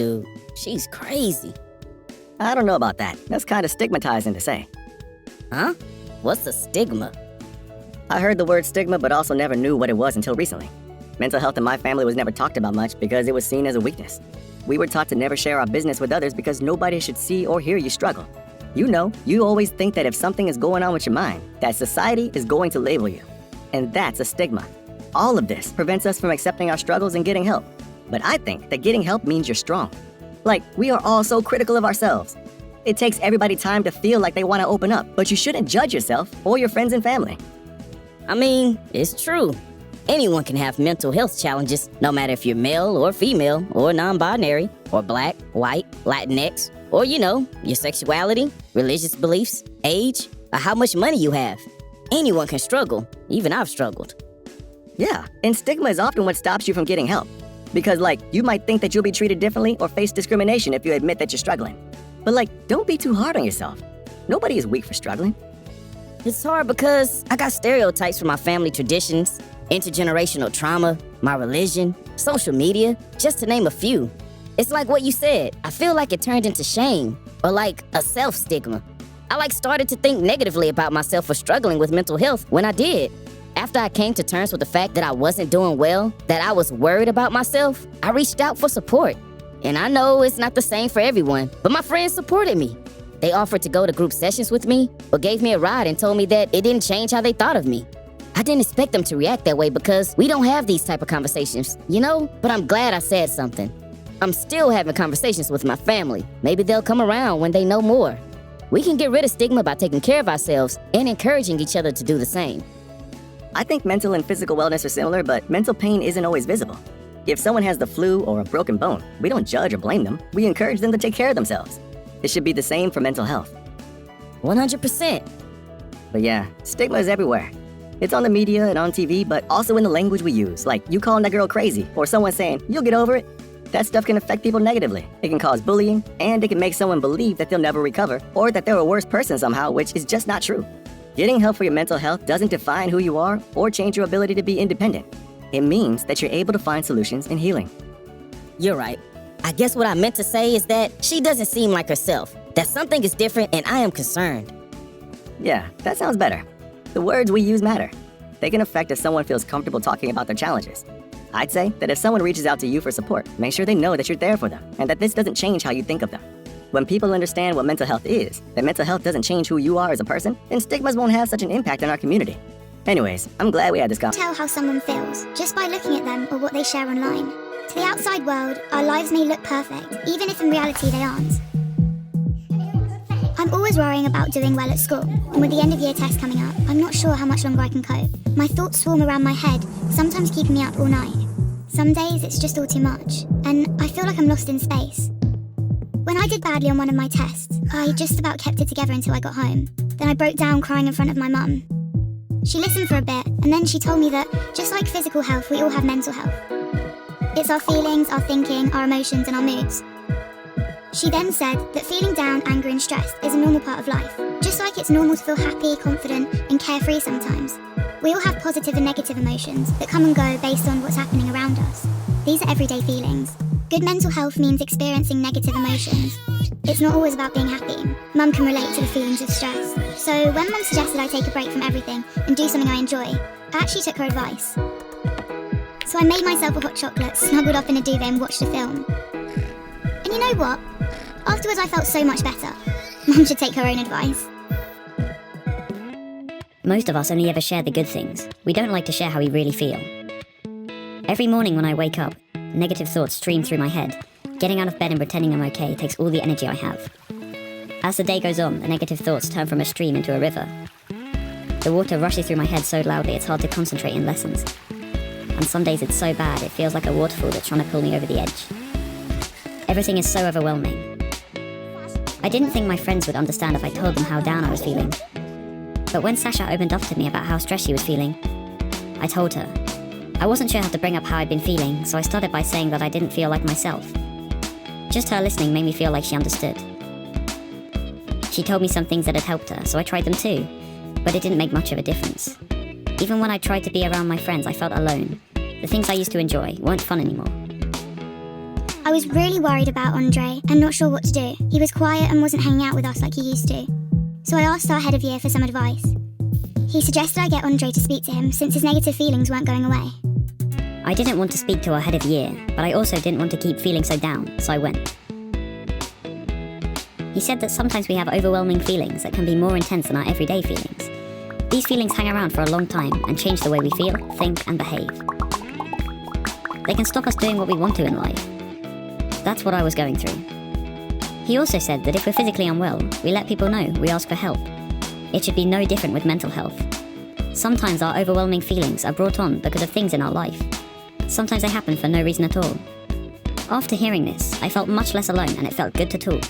dude, she's crazy. I don't know about that. That's kind of stigmatizing to say. Huh? What's a stigma? I heard the word stigma, but also never knew what it was until recently. Mental health in my family was never talked about much because it was seen as a weakness. We were taught to never share our business with others because nobody should see or hear you struggle. You know, you always think that if something is going on with your mind, that society is going to label you. And that's a stigma. All of this prevents us from accepting our struggles and getting help. But I think that getting help means you're strong. Like, we are all so critical of ourselves. It takes everybody time to feel like they want to open up, but you shouldn't judge yourself or your friends and family. I mean, it's true. Anyone can have mental health challenges, no matter if you're male or female, or non-binary, or black, white, Latinx, or, your sexuality, religious beliefs, age, or how much money you have. Anyone can struggle. Even I've struggled. Yeah, and stigma is often what stops you from getting help. Because, you might think that you'll be treated differently or face discrimination if you admit that you're struggling. But, don't be too hard on yourself. Nobody is weak for struggling. It's hard because I got stereotypes from my family traditions, intergenerational trauma, my religion, social media, just to name a few. It's like what you said. I feel like it turned into shame, or like a self-stigma. I started to think negatively about myself for struggling with mental health when I did. After I came to terms with the fact that I wasn't doing well, that I was worried about myself, I reached out for support. And I know it's not the same for everyone, but my friends supported me. They offered to go to group sessions with me, or gave me a ride and told me that it didn't change how they thought of me. I didn't expect them to react that way because we don't have these type of conversations, but I'm glad I said something. I'm still having conversations with my family. Maybe they'll come around when they know more. We can get rid of stigma by taking care of ourselves and encouraging each other to do the same. I think mental and physical wellness are similar, but mental pain isn't always visible. If someone has the flu or a broken bone, we don't judge or blame them. We encourage them to take care of themselves. It should be the same for mental health. 100%. But yeah, stigma is everywhere. It's on the media and on TV, but also in the language we use, like you calling that girl crazy, or someone saying, you'll get over it. That stuff can affect people negatively. It can cause bullying, and it can make someone believe that they'll never recover, or that they're a worse person somehow, which is just not true. Getting help for your mental health doesn't define who you are or change your ability to be independent. It means that you're able to find solutions in healing. You're right. I guess what I meant to say is that she doesn't seem like herself, that something is different and I am concerned. Yeah, that sounds better. The words we use matter. They can affect if someone feels comfortable talking about their challenges. I'd say that if someone reaches out to you for support, make sure they know that you're there for them and that this doesn't change how you think of them. When people understand what mental health is, that mental health doesn't change who you are as a person, then stigmas won't have such an impact on our community. Anyways, I'm glad we had this conversation. Tell how someone feels just by looking at them or what they share online. To the outside world, our lives may look perfect, even if in reality they aren't. I'm always worrying about doing well at school, and with the end of year test coming up, I'm not sure how much longer I can cope. My thoughts swarm around my head, sometimes keeping me up all night. Some days it's just all too much, and I feel like I'm lost in space. When I did badly on one of my tests, I just about kept it together until I got home. Then I broke down crying in front of my mum. She listened for a bit, and then she told me that, just like physical health, we all have mental health. It's our feelings, our thinking, our emotions, and our moods. She then said that feeling down, angry, and stressed is a normal part of life. Just like it's normal to feel happy, confident, and carefree sometimes. We all have positive and negative emotions that come and go based on what's happening around us. These are everyday feelings. Good mental health means experiencing negative emotions. It's not always about being happy. Mum can relate to the feelings of stress. So when Mum suggested I take a break from everything and do something I enjoy, I actually took her advice. So I made myself a hot chocolate, snuggled up in a duvet and watched a film. And you know what? Afterwards I felt so much better. Mum should take her own advice. Most of us only ever share the good things. We don't like to share how we really feel. Every morning when I wake up, negative thoughts stream through my head. Getting out of bed and pretending I'm okay takes all the energy I have. As the day goes on, the negative thoughts turn from a stream into a river. The water rushes through my head so loudly it's hard to concentrate in lessons. And some days it's so bad it feels like a waterfall that's trying to pull me over the edge. Everything is so overwhelming. I didn't think my friends would understand if I told them how down I was feeling. But when Sasha opened up to me about how stressed she was feeling, I told her. I wasn't sure how to bring up how I'd been feeling, so I started by saying that I didn't feel like myself. Just her listening made me feel like she understood. She told me some things that had helped her, so I tried them too, but it didn't make much of a difference. Even when I tried to be around my friends, I felt alone. The things I used to enjoy weren't fun anymore. I I was really worried about Andre and not sure what to do. He was quiet and wasn't hanging out with us like he used to. So I asked our head of year for some advice. He suggested I get Andre to speak to him since his negative feelings weren't going away. I didn't want to speak to our head of year, but I also didn't want to keep feeling so down, so I went. He said that sometimes we have overwhelming feelings that can be more intense than our everyday feelings. These feelings hang around for a long time and change the way we feel, think, and behave. They can stop us doing what we want to in life. That's what I was going through. He also said that if we're physically unwell, we let people know, we ask for help. It should be no different with mental health. Sometimes our overwhelming feelings are brought on because of things in our life. Sometimes they happen for no reason at all. After hearing this, I felt much less alone and it felt good to talk.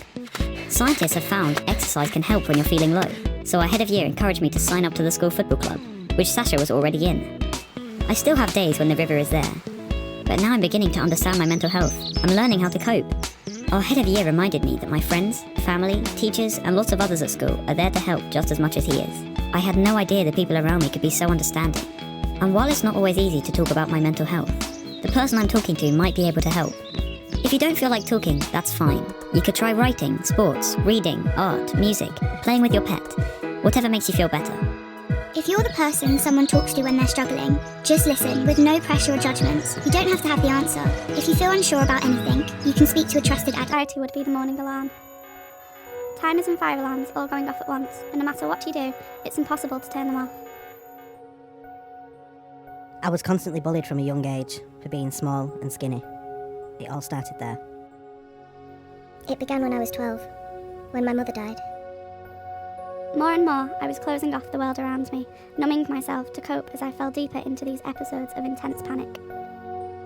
Scientists have found exercise can help when you're feeling low, so our head of year encouraged me to sign up to the school football club, which Sasha was already in. I still have days when the river is there, but now I'm beginning to understand my mental health. I'm learning how to cope. Our head of year reminded me that my friends, family, teachers, and lots of others at school are there to help just as much as he is. I had no idea the people around me could be so understanding. And while it's not always easy to talk about my mental health, the person I'm talking to might be able to help. If you don't feel like talking, that's fine. You could try writing, sports, reading, art, music, playing with your pet, whatever makes you feel better. If you're the person someone talks to when they're struggling, just listen with no pressure or judgments. You don't have to have the answer. If you feel unsure about anything, you can speak to a trusted adult. Priority would be the morning alarm. Timers and fire alarms all going off at once, and no matter what you do, it's impossible to turn them off. I was constantly bullied from a young age for being small and skinny. It all started there. It began when I was 12, when my mother died. More and more, I was closing off the world around me, numbing myself to cope as I fell deeper into these episodes of intense panic.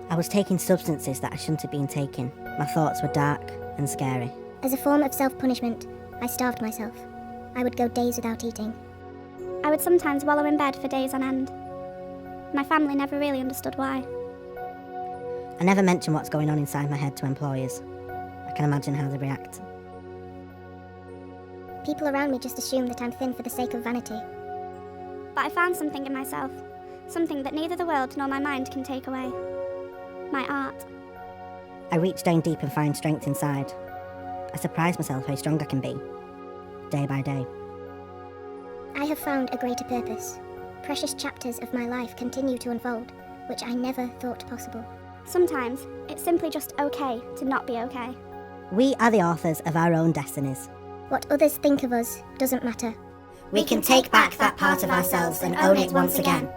I was taking substances that I shouldn't have been taking. My thoughts were dark and scary. As a form of self-punishment, I starved myself. I would go days without eating. I would sometimes wallow in bed for days on end. My family never really understood why. I never mention what's going on inside my head to employers. I can imagine how they react. People around me just assume that I'm thin for the sake of vanity. But I found something in myself, something that neither the world nor my mind can take away. My art. I reach down deep and find strength inside. I surprise myself how strong I can be, day by day. I have found a greater purpose. Precious chapters of my life continue to unfold, which I never thought possible. Sometimes, it's simply just okay to not be okay. We are the authors of our own destinies. What others think of us doesn't matter. We can take back that part of ourselves and own it once again.